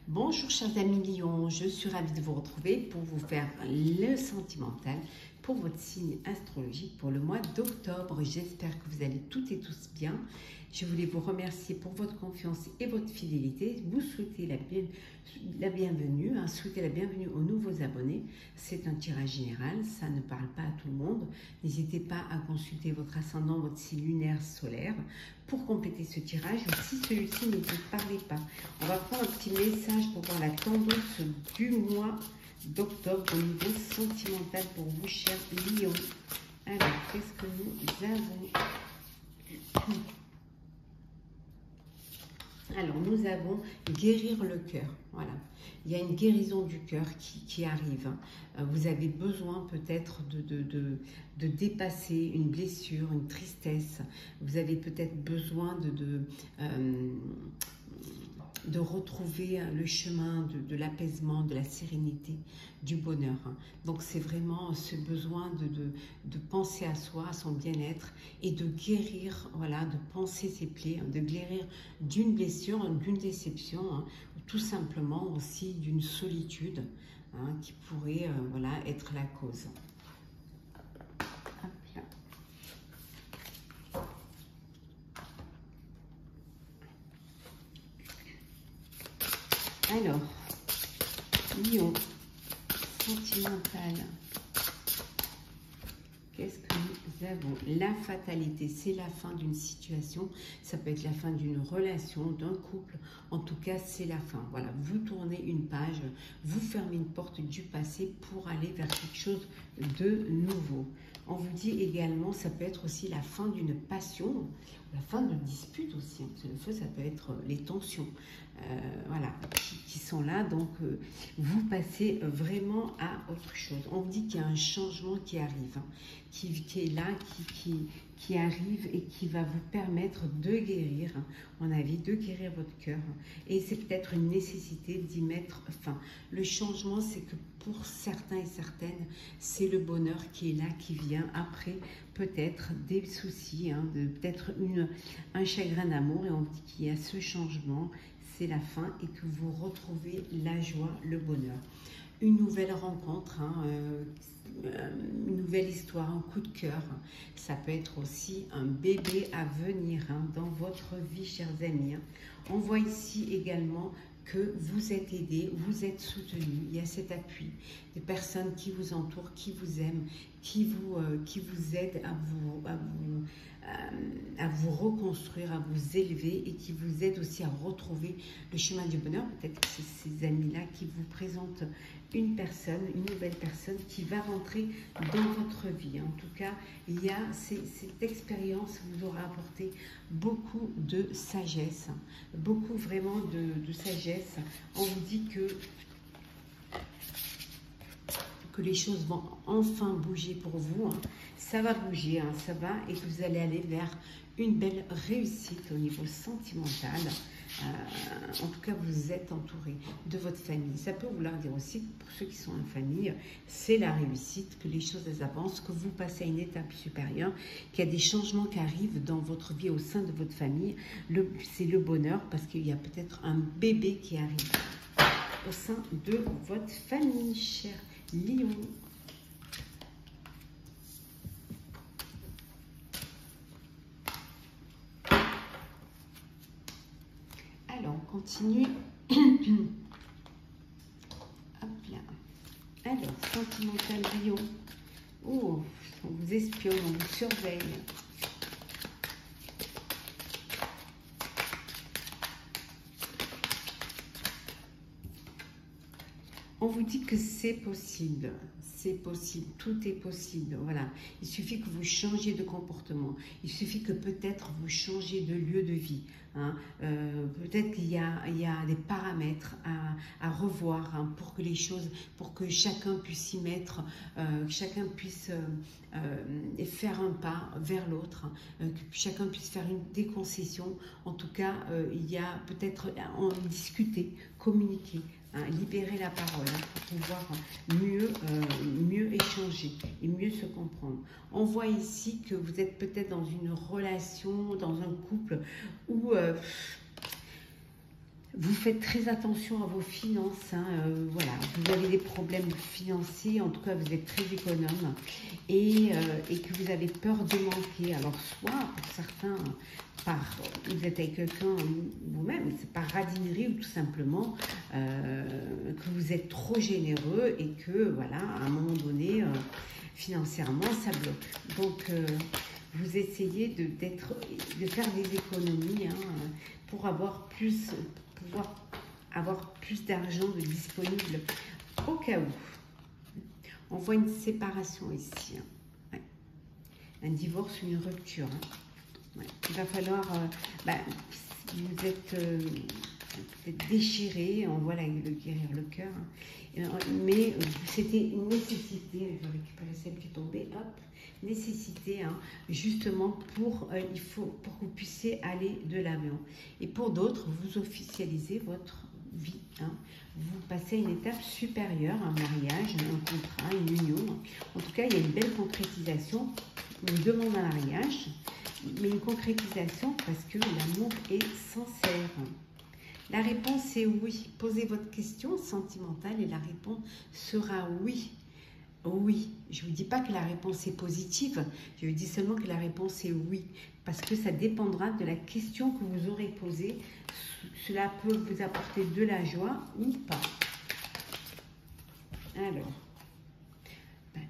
Bonjour chers amis Lion, je suis ravie de vous retrouver pour vous faire le sentimental pour votre signe astrologique pour le mois d'octobre. J'espère que vous allez toutes et tous bien. Je voulais vous remercier pour votre confiance et votre fidélité. Vous souhaitez la bienvenue, souhaitez la bienvenue aux nouveaux abonnés. C'est un tirage général, ça ne parle pas à tout le monde. N'hésitez pas à consulter votre ascendant, votre signe lunaire, solaire pour compléter ce tirage. Ou si celui-ci ne vous parlait pas, on va prendre un petit message pour voir la tendance du mois d'octobre au niveau sentimental pour vous, chers Lions. Alors, qu'est-ce que nous avons? Alors, nous avons guérir le cœur. Voilà. Il y a une guérison du cœur qui arrive. Vous avez besoin peut-être de dépasser une blessure, une tristesse. Vous avez peut-être besoin de retrouver le chemin de l'apaisement, de la sérénité, du bonheur. Donc c'est vraiment ce besoin de penser à soi, à son bien-être et de guérir, voilà, de penser ses plaies, de guérir d'une blessure, d'une déception, tout simplement aussi d'une solitude qui pourrait voilà, être la cause. Hop là. Alors, Lion, sentimental, qu'est-ce que nous avons? La fatalité, c'est la fin d'une situation, ça peut être la fin d'une relation, d'un couple, en tout cas c'est la fin. Voilà, vous tournez une page, vous fermez une porte du passé pour aller vers quelque chose de nouveau. On vous dit également, ça peut être aussi la fin d'une passion, la fin de dispute aussi, parce que le feu, ça peut être les tensions, voilà, qui sont là. Donc, vous passez vraiment à autre chose. On vous dit qu'il y a un changement qui arrive, qui est là, qui arrive et qui va vous permettre de guérir, on a envie de guérir votre cœur. Et c'est peut-être une nécessité d'y mettre fin. Le changement, c'est que pour certains et certaines, c'est le bonheur qui est là, qui vient après peut-être des soucis, peut-être un chagrin d'amour. Et on dit qu'il y a ce changement, c'est la fin et que vous retrouvez la joie, le bonheur. Une nouvelle rencontre, une nouvelle histoire, un coup de cœur. Ça peut être aussi un bébé à venir dans votre vie, chers amis. On voit ici également que vous êtes aidé, vous êtes soutenu, il y a cet appui, des personnes qui vous entourent, qui vous aiment, qui vous aident à vous reconstruire, à vous élever et qui vous aident aussi à retrouver le chemin du bonheur. Peut-être que c'est ces amis-là qui vous présentent une personne, une nouvelle personne qui va rentrer dans votre vie. En tout cas, il y a cette expérience vous aura apporté beaucoup de sagesse, beaucoup vraiment de sagesse. On vous dit que les choses vont enfin bouger pour vous. Ça va bouger, ça va, et que vous allez aller vers une belle réussite au niveau sentimental. En tout cas, vous êtes entouré de votre famille. Ça peut vouloir dire aussi, pour ceux qui sont en famille, c'est la réussite, que les choses avancent, que vous passez à une étape supérieure, qu'il y a des changements qui arrivent dans votre vie au sein de votre famille. C'est le bonheur parce qu'il y a peut-être un bébé qui arrive au sein de votre famille, cher Lion. Alors, on continue. Hop là. Alors, sentimental Lion. Oh, on vous espionne, on vous surveille. On vous dit que c'est possible, tout est possible, voilà. Il suffit que vous changiez de comportement, il suffit que peut-être vous changiez de lieu de vie, peut-être qu'il y a des paramètres à revoir pour que les choses, pour que chacun puisse s'y mettre, que chacun puisse faire un pas vers l'autre, que chacun puisse faire des concessions. En tout cas, il y a peut-être en discuter, communiquer, libérer la parole pour pouvoir mieux échanger et mieux se comprendre. On voit ici que vous êtes peut-être dans une relation, dans un couple où Vous faites très attention à vos finances, hein, voilà, vous avez des problèmes financiers, en tout cas vous êtes très économe et que vous avez peur de manquer. Alors soit pour certains, vous êtes avec quelqu'un vous-même, c'est par radinerie ou tout simplement que vous êtes trop généreux et que voilà, à un moment donné, financièrement ça bloque. Donc vous essayez de faire des économies hein, pour pouvoir avoir plus d'argent de disponible au cas où. On voit une séparation ici. Hein. Ouais. Un divorce ou une rupture. Hein. Ouais. Il va falloir... vous êtes peut-être déchiré, on voit le guérir le cœur. Hein. Mais c'était une nécessité. Je vais récupérer celle qui est tombée. Hop. Nécessité, hein, justement pour que vous puissiez aller de l'avant. Et pour d'autres, vous officialisez votre vie. Hein. Vous passez à une étape supérieure, un mariage, un contrat, une union. En tout cas, il y a une belle concrétisation, une demande en mariage, mais une concrétisation parce que l'amour est sincère. La réponse est oui. Posez votre question sentimentale et la réponse sera oui. Oui, je ne vous dis pas que la réponse est positive, je vous dis seulement que la réponse est oui, parce que ça dépendra de la question que vous aurez posée. Cela peut vous apporter de la joie ou pas. Alors,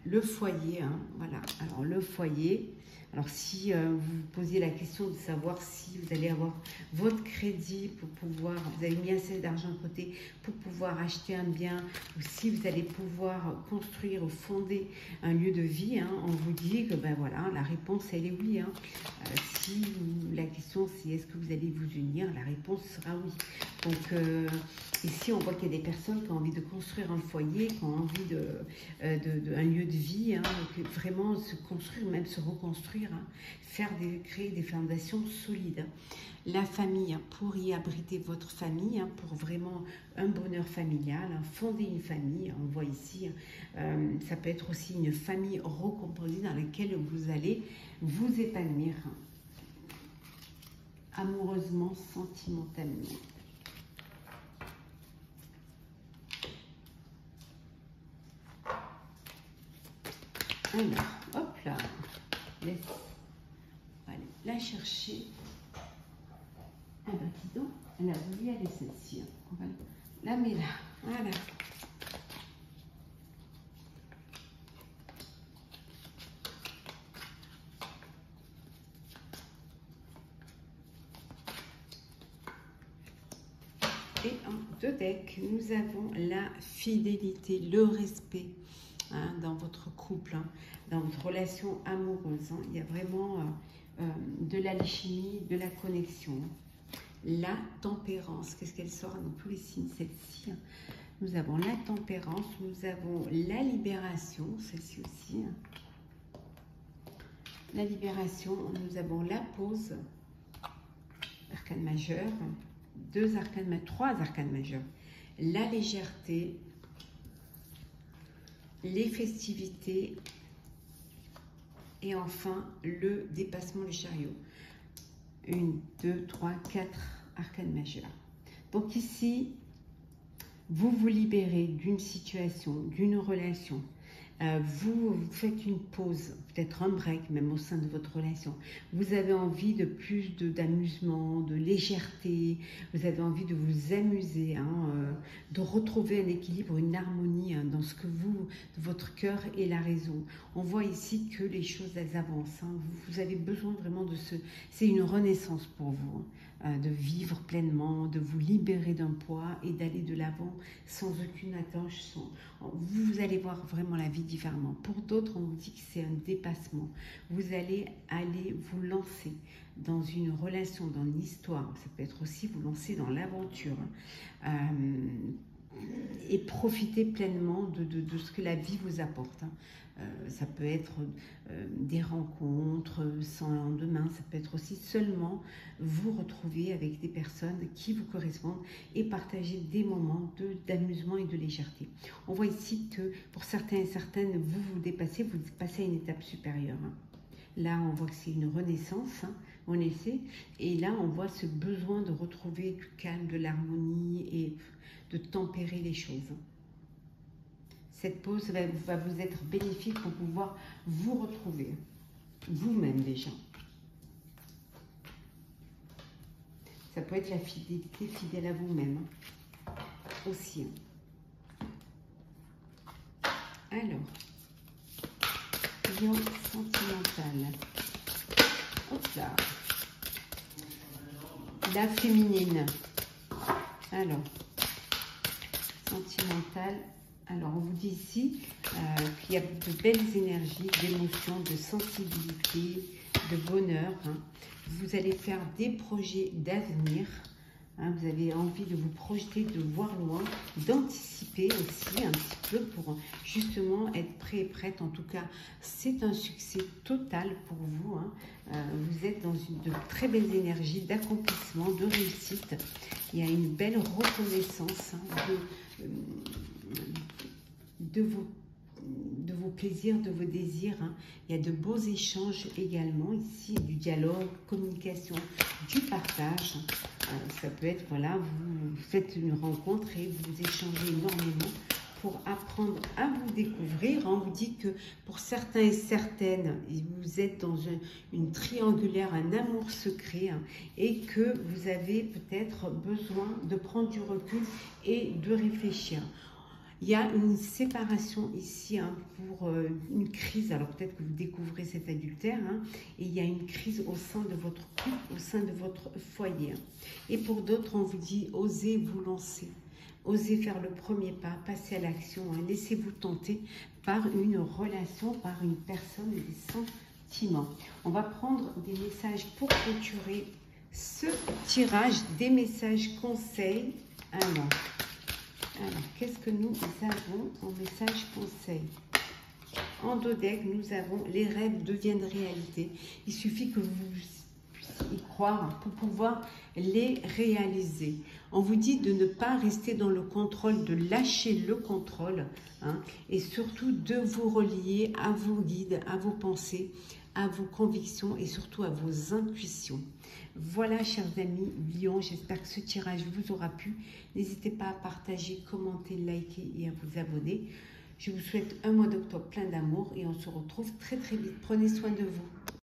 le foyer, hein, voilà, alors le foyer... Alors, si vous vous posiez la question de savoir si vous allez avoir votre crédit pour pouvoir, vous avez mis assez d'argent de côté pour pouvoir acheter un bien, ou si vous allez pouvoir construire ou fonder un lieu de vie, hein, on vous dit que ben voilà, la réponse elle est oui. Hein. Si la question c'est est-ce que vous allez vous unir, la réponse sera oui. Donc ici on voit qu'il y a des personnes qui ont envie de construire un foyer, qui ont envie un lieu de vie, hein, vraiment se construire, même se reconstruire, hein, créer des fondations solides. La famille, hein, pour y abriter votre famille, hein, pour vraiment un bonheur familial, hein, fonder une famille, on voit ici, ça peut être aussi une famille recomposée dans laquelle vous allez vous épanouir amoureusement, sentimentalement. Alors, hop là, laisse aller la chercher. Ah ben dis donc, elle a voulu aller celle-ci. On va la mettre là, voilà. Et en deux decks, nous avons la fidélité, le respect. Hein, dans votre couple, hein, dans votre relation amoureuse. Hein, il y a vraiment de l'alchimie, de la connexion. La tempérance, qu'est-ce qu'elle sort dans tous les signes, celle-ci. Hein. Nous avons la tempérance, nous avons la libération, celle-ci aussi. Hein. La libération, nous avons la pause, arcane majeur, trois arcanes majeurs. La légèreté, les festivités et enfin le dépassement du chariot. 1, 2, 3, 4 arcanes majeures. Donc ici, vous vous libérez d'une situation, d'une relation. Vous faites une pause, peut-être un break même au sein de votre relation. Vous avez envie de plus d'amusement, de légèreté. Vous avez envie de vous amuser, hein, de retrouver un équilibre, une harmonie hein, dans ce que votre cœur et la raison. On voit ici que les choses elles avancent. Hein. Vous avez besoin vraiment de c'est une renaissance pour vous. Hein, de vivre pleinement, de vous libérer d'un poids et d'aller de l'avant sans aucune attache. Vous allez voir vraiment la vie différemment. Pour d'autres, on vous dit que c'est un dépassement. Vous allez vous lancer dans une relation, dans une histoire. Ça peut être aussi vous lancer dans l'aventure. Et profiter pleinement de ce que la vie vous apporte. Hein. Ça peut être des rencontres sans lendemain, ça peut être aussi seulement vous retrouver avec des personnes qui vous correspondent et partager des moments d'amusement et de légèreté. On voit ici que pour certains et certaines, vous passez à une étape supérieure. Hein. Là, on voit que c'est une renaissance hein, on essaie. Et là, on voit ce besoin de retrouver du calme, de l'harmonie et de tempérer les choses. Cette pause va vous être bénéfique pour pouvoir vous retrouver, vous-même déjà. Ça peut être la fidélité, fidèle à vous-même aussi. Alors, lion sentimental. Hop là. La féminine. Alors, sentimental. Alors, on vous dit ici qu'il y a de belles énergies, d'émotions, de sensibilité, de bonheur. Hein. Vous allez faire des projets d'avenir. Hein, vous avez envie de vous projeter, de voir loin, d'anticiper aussi un petit peu pour justement être prêt et prête. En tout cas, c'est un succès total pour vous. Hein. Vous êtes dans de très belles énergies d'accomplissement, de réussite. Il y a une belle reconnaissance hein, de vos plaisirs, de vos désirs. Hein. Il y a de beaux échanges également ici, du dialogue, communication, du partage. Ça peut être, voilà, vous faites une rencontre et vous échangez énormément pour apprendre à vous découvrir. On vous dit que pour certains et certaines, vous êtes dans une triangulaire, un amour secret hein, et que vous avez peut-être besoin de prendre du recul et de réfléchir. Il y a une séparation ici hein, pour une crise. Alors peut-être que vous découvrez cet adultère. Hein, et il y a une crise au sein de votre couple, au sein de votre foyer. Hein. Et pour d'autres, on vous dit, osez vous lancer. Osez faire le premier pas, passer à l'action. Hein, laissez-vous tenter par une relation, par une personne et des sentiments. On va prendre des messages pour clôturer ce tirage, des messages conseils. Alors, qu'est-ce que nous avons en message conseil? En dos deck, nous avons les rêves deviennent réalité. Il suffit que vous puissiez y croire pour pouvoir les réaliser. On vous dit de ne pas rester dans le contrôle, de lâcher le contrôle hein, et surtout de vous relier à vos guides, à vos pensées, à vos convictions et surtout à vos intuitions. Voilà, chers amis Lions, j'espère que ce tirage vous aura plu. N'hésitez pas à partager, commenter, liker et à vous abonner. Je vous souhaite un mois d'octobre plein d'amour et on se retrouve très très vite. Prenez soin de vous.